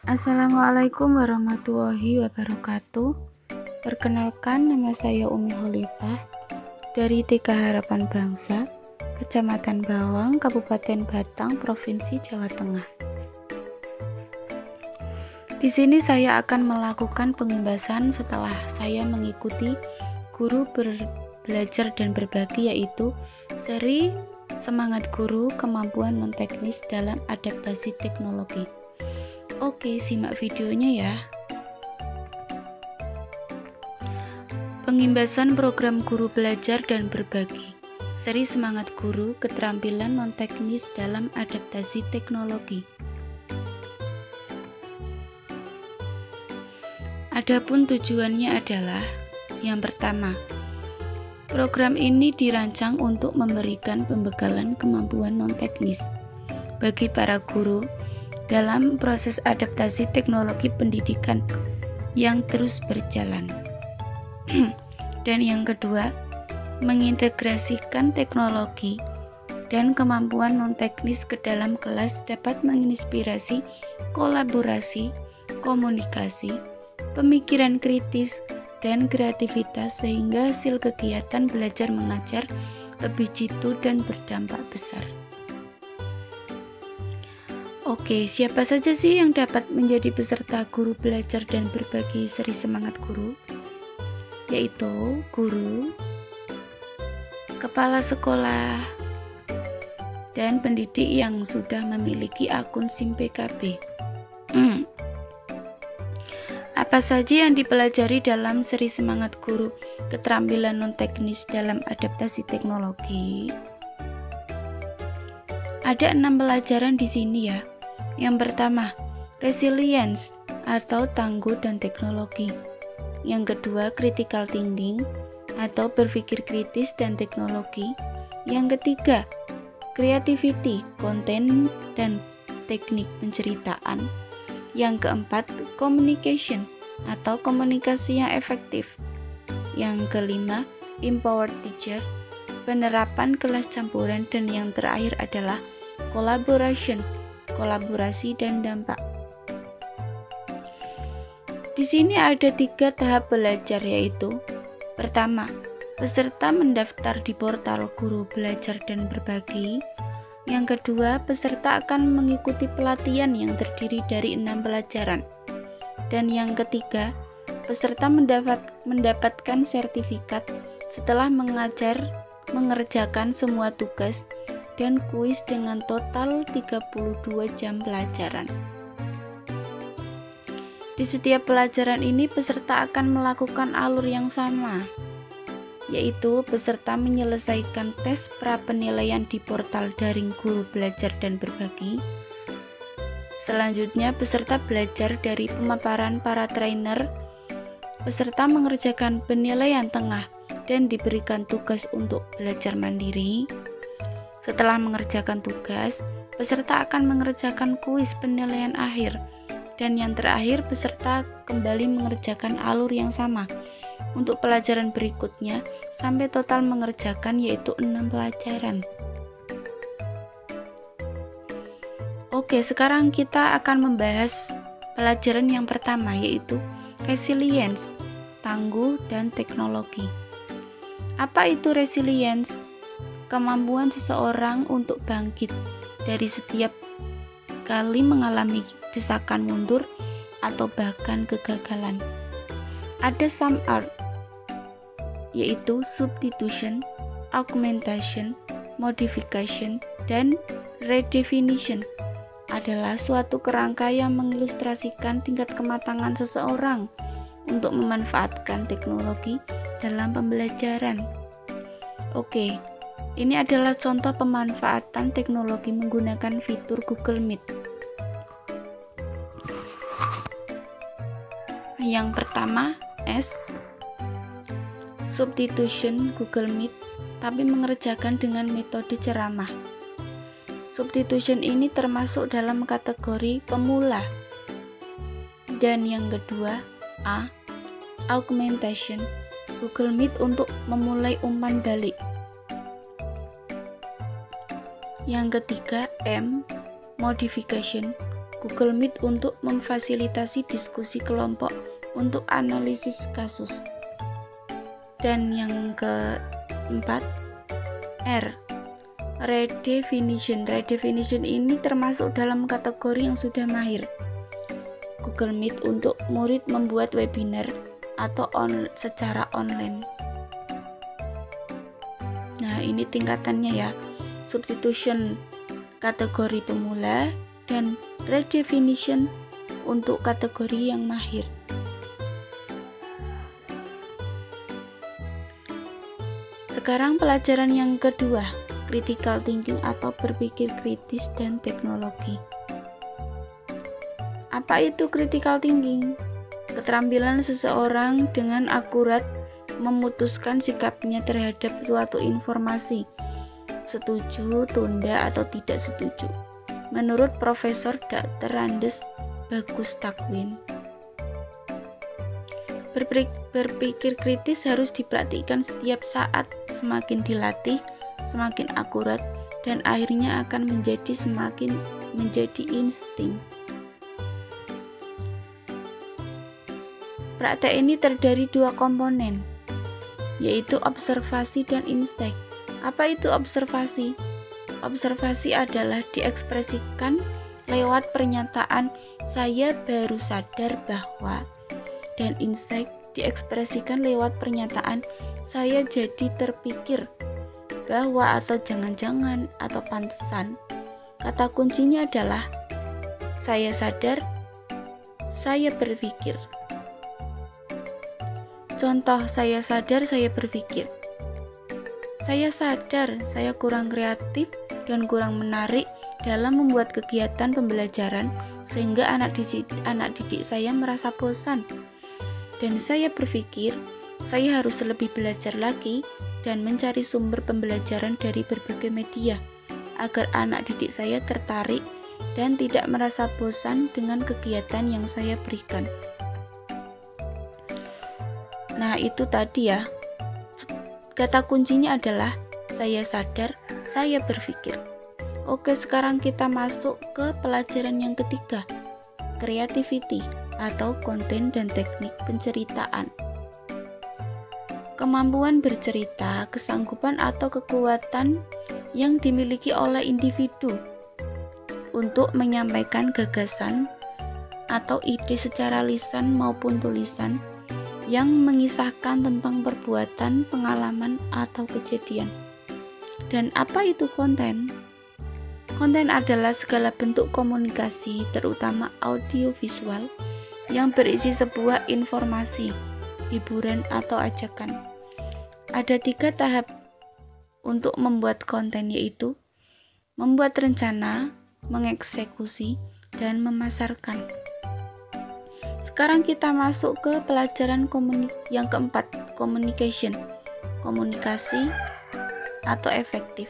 Assalamualaikum warahmatullahi wabarakatuh. Perkenalkan, nama saya Umi Khalifah dari TK Harapan Bangsa, Kecamatan Bawang, Kabupaten Batang, Provinsi Jawa Tengah. Di sini saya akan melakukan pembahasan setelah saya mengikuti guru belajar dan berbagi, yaitu seri Semangat Guru Kemampuan Non-Teknis dalam Adaptasi Teknologi. Oke, simak videonya ya. Pengimbasan program guru belajar dan berbagi. Seri Semangat Guru Keterampilan Non-Teknis dalam Adaptasi Teknologi. Adapun tujuannya adalah: yang pertama, program ini dirancang untuk memberikan pembekalan kemampuan non-teknis bagi para guru dalam proses adaptasi teknologi pendidikan yang terus berjalan. Dan yang kedua, mengintegrasikan teknologi dan kemampuan non-teknis ke dalam kelas dapat menginspirasi kolaborasi, komunikasi, pemikiran kritis, dan kreativitas sehingga hasil kegiatan belajar mengajar lebih jitu dan berdampak besar. Oke, siapa saja sih yang dapat menjadi peserta guru belajar dan berbagi seri Semangat Guru? Yaitu guru, kepala sekolah, dan pendidik yang sudah memiliki akun SIM PKB. Apa saja yang dipelajari dalam seri Semangat Guru Keterampilan Non-Teknis dalam Adaptasi Teknologi? Ada 6 pelajaran di sini ya. Yang pertama, resilience atau tangguh dan teknologi. Yang kedua, critical thinking atau berpikir kritis dan teknologi. Yang ketiga, creativity, konten dan teknik penceritaan. Yang keempat, communication atau komunikasi yang efektif. Yang kelima, empowered teacher, penerapan kelas campuran, dan yang terakhir adalah collaboration, kolaborasi dan dampak. Di sini ada 3 tahap belajar, yaitu: pertama, peserta mendaftar di portal guru belajar dan berbagi. Yang kedua, peserta akan mengikuti pelatihan yang terdiri dari 6 pelajaran. Dan yang ketiga, peserta mendapatkan sertifikat setelah mengerjakan semua tugas dan kuis dengan total 32 jam pelajaran. Di setiap pelajaran ini peserta akan melakukan alur yang sama, yaitu peserta menyelesaikan tes pra-penilaian di portal daring guru belajar dan berbagi. Selanjutnya, peserta belajar dari pemaparan para trainer. Peserta mengerjakan penilaian tengah dan diberikan tugas untuk belajar mandiri. Setelah mengerjakan tugas, peserta akan mengerjakan kuis penilaian akhir. Dan yang terakhir, peserta kembali mengerjakan alur yang sama untuk pelajaran berikutnya sampai total mengerjakan, yaitu 6 pelajaran. Oke, sekarang kita akan membahas pelajaran yang pertama, yaitu resilience, tangguh dan teknologi. Apa itu resilience? Kemampuan seseorang untuk bangkit dari setiap kali mengalami desakan mundur atau bahkan kegagalan. Ada some art, yaitu substitution, augmentation, modification, dan redefinition. Adalah suatu kerangka yang mengilustrasikan tingkat kematangan seseorang untuk memanfaatkan teknologi dalam pembelajaran. Oke, ini adalah contoh pemanfaatan teknologi menggunakan fitur Google Meet. Yang pertama, S, substitution Google Meet, tapi mengerjakan dengan metode ceramah. Substitution ini termasuk dalam kategori pemula. Dan yang kedua, A, augmentation Google Meet untuk memulai umpan balik. Yang ketiga, M, modification Google Meet untuk memfasilitasi diskusi kelompok untuk analisis kasus. Dan yang keempat, R. Redefinition. Redefinition ini termasuk dalam kategori yang sudah mahir. Google Meet untuk murid membuat webinar atau secara online. Nah, ini tingkatannya ya. Substitution kategori pemula dan redefinition untuk kategori yang mahir. Sekarang pelajaran yang kedua, critical thinking atau berpikir kritis dan teknologi. Apa itu critical thinking? Keterampilan seseorang dengan akurat memutuskan sikapnya terhadap suatu informasi, setuju, tunda, atau tidak setuju. Menurut Profesor Dr. Randes Bagus Takwin, berpikir kritis harus dipraktikkan setiap saat. Semakin dilatih, semakin akurat, dan akhirnya akan menjadi insting. Praktek ini terdiri dua komponen, yaitu observasi dan insight. Apa itu observasi? Observasi adalah diekspresikan lewat pernyataan "saya baru sadar bahwa", dan insight diekspresikan lewat pernyataan "saya jadi terpikir bahwa", atau "jangan-jangan", atau "pantesan". Kata kuncinya adalah "saya sadar", "saya berpikir". Contoh, saya sadar, saya berpikir. Saya sadar saya kurang kreatif dan kurang menarik dalam membuat kegiatan pembelajaran sehingga anak didik saya merasa bosan. Dan saya berpikir saya harus lebih belajar lagi dan mencari sumber pembelajaran dari berbagai media agar anak didik saya tertarik dan tidak merasa bosan dengan kegiatan yang saya berikan. Nah, itu tadi ya. Kata kuncinya adalah saya sadar, saya berpikir. Oke, sekarang kita masuk ke pelajaran yang ketiga, creativity atau konten dan teknik penceritaan. Kemampuan bercerita, kesanggupan atau kekuatan yang dimiliki oleh individu untuk menyampaikan gagasan atau ide secara lisan maupun tulisan yang mengisahkan tentang perbuatan, pengalaman, atau kejadian. Dan apa itu konten? Konten adalah segala bentuk komunikasi, terutama audiovisual, yang berisi sebuah informasi, hiburan, atau ajakan. Ada 3 tahap untuk membuat konten, yaitu membuat rencana, mengeksekusi, dan memasarkan. Sekarang kita masuk ke pelajaran yang keempat, communication, komunikasi atau efektif.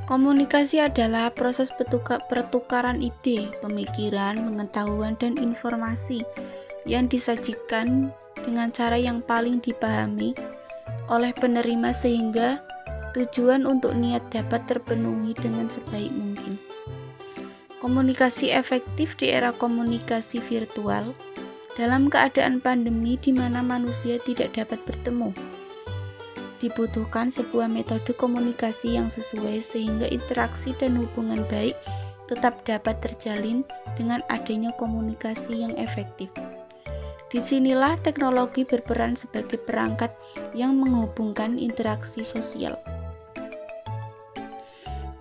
Komunikasi adalah proses pertukaran ide, pemikiran, pengetahuan, dan informasi yang disajikan dengan cara yang paling dipahami oleh penerima sehingga tujuan untuk niat dapat terpenuhi dengan sebaik mungkin. Komunikasi efektif di era komunikasi virtual dalam keadaan pandemi di mana manusia tidak dapat bertemu. Dibutuhkan sebuah metode komunikasi yang sesuai sehingga interaksi dan hubungan baik tetap dapat terjalin dengan adanya komunikasi yang efektif. Disinilah teknologi berperan sebagai perangkat yang menghubungkan interaksi sosial.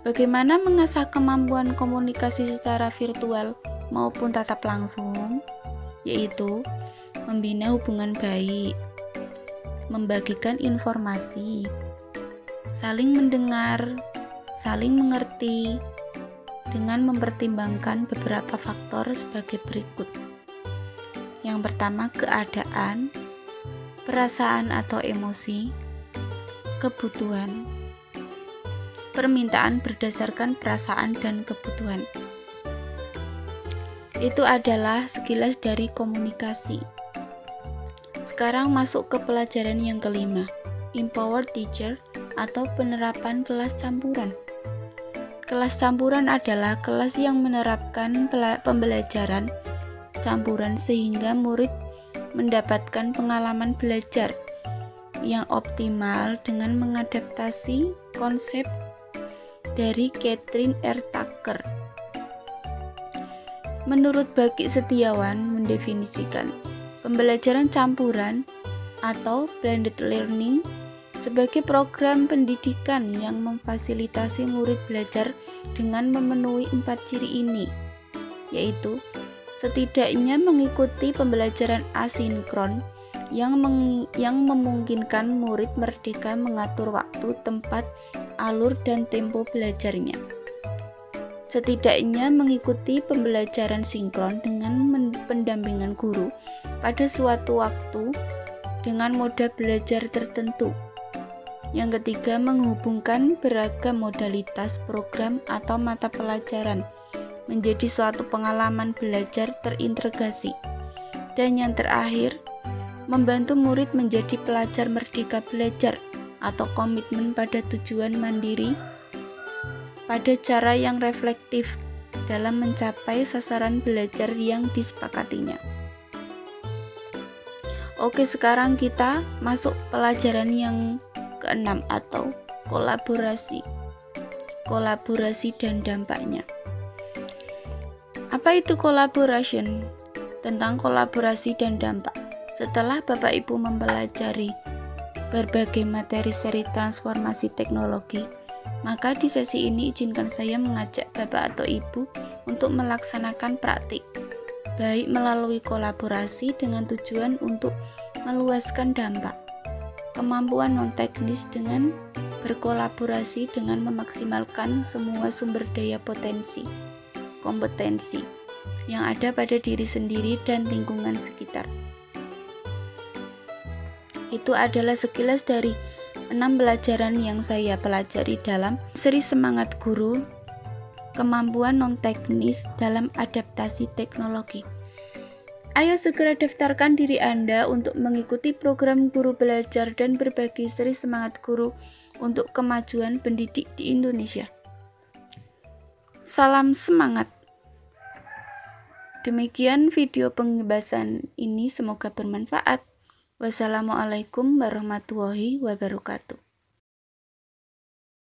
Bagaimana mengasah kemampuan komunikasi secara virtual maupun tatap langsung? Yaitu membina hubungan baik, membagikan informasi, saling mendengar, saling mengerti, dengan mempertimbangkan beberapa faktor sebagai berikut. Yang pertama, keadaan, perasaan atau emosi, kebutuhan, permintaan berdasarkan perasaan dan kebutuhan. Itu adalah sekilas dari komunikasi. Sekarang masuk ke pelajaran yang kelima, empower teacher atau penerapan kelas campuran. Kelas campuran adalah kelas yang menerapkan pembelajaran campuran sehingga murid mendapatkan pengalaman belajar yang optimal dengan mengadaptasi konsep dari Catherine R. Tucker. Menurut Bagi Setiawan mendefinisikan pembelajaran campuran atau blended learning sebagai program pendidikan yang memfasilitasi murid belajar dengan memenuhi 4 ciri ini, yaitu setidaknya mengikuti pembelajaran asinkron yang memungkinkan murid merdeka mengatur waktu, tempat, alur, dan tempo belajarnya. Setidaknya mengikuti pembelajaran sinkron dengan pendampingan guru pada suatu waktu dengan moda belajar tertentu. Yang ketiga, menghubungkan beragam modalitas program atau mata pelajaran menjadi suatu pengalaman belajar terintegrasi. Dan yang terakhir, membantu murid menjadi pelajar merdeka belajar atau komitmen pada tujuan mandiri pada cara yang reflektif dalam mencapai sasaran belajar yang disepakatinya. Oke, sekarang kita masuk pelajaran yang keenam atau kolaborasi dan dampaknya. Apa itu collaboration? Tentang kolaborasi dan dampak. Setelah Bapak Ibu mempelajari berbagai materi seri transformasi teknologi, maka di sesi ini izinkan saya mengajak Bapak atau Ibu untuk melaksanakan praktik, baik melalui kolaborasi dengan tujuan untuk meluaskan dampak, kemampuan non-teknis dengan berkolaborasi dengan memaksimalkan semua sumber daya kompetensi yang ada pada diri sendiri dan lingkungan sekitar. Itu adalah sekilas dari 6 pelajaran yang saya pelajari dalam seri Semangat Guru, kemampuan non-teknis dalam adaptasi teknologi. Ayo segera daftarkan diri Anda untuk mengikuti program guru belajar dan berbagi seri Semangat Guru untuk kemajuan pendidik di Indonesia. Salam semangat. Demikian video pembahasan ini, semoga bermanfaat. Wassalamualaikum warahmatullahi wabarakatuh.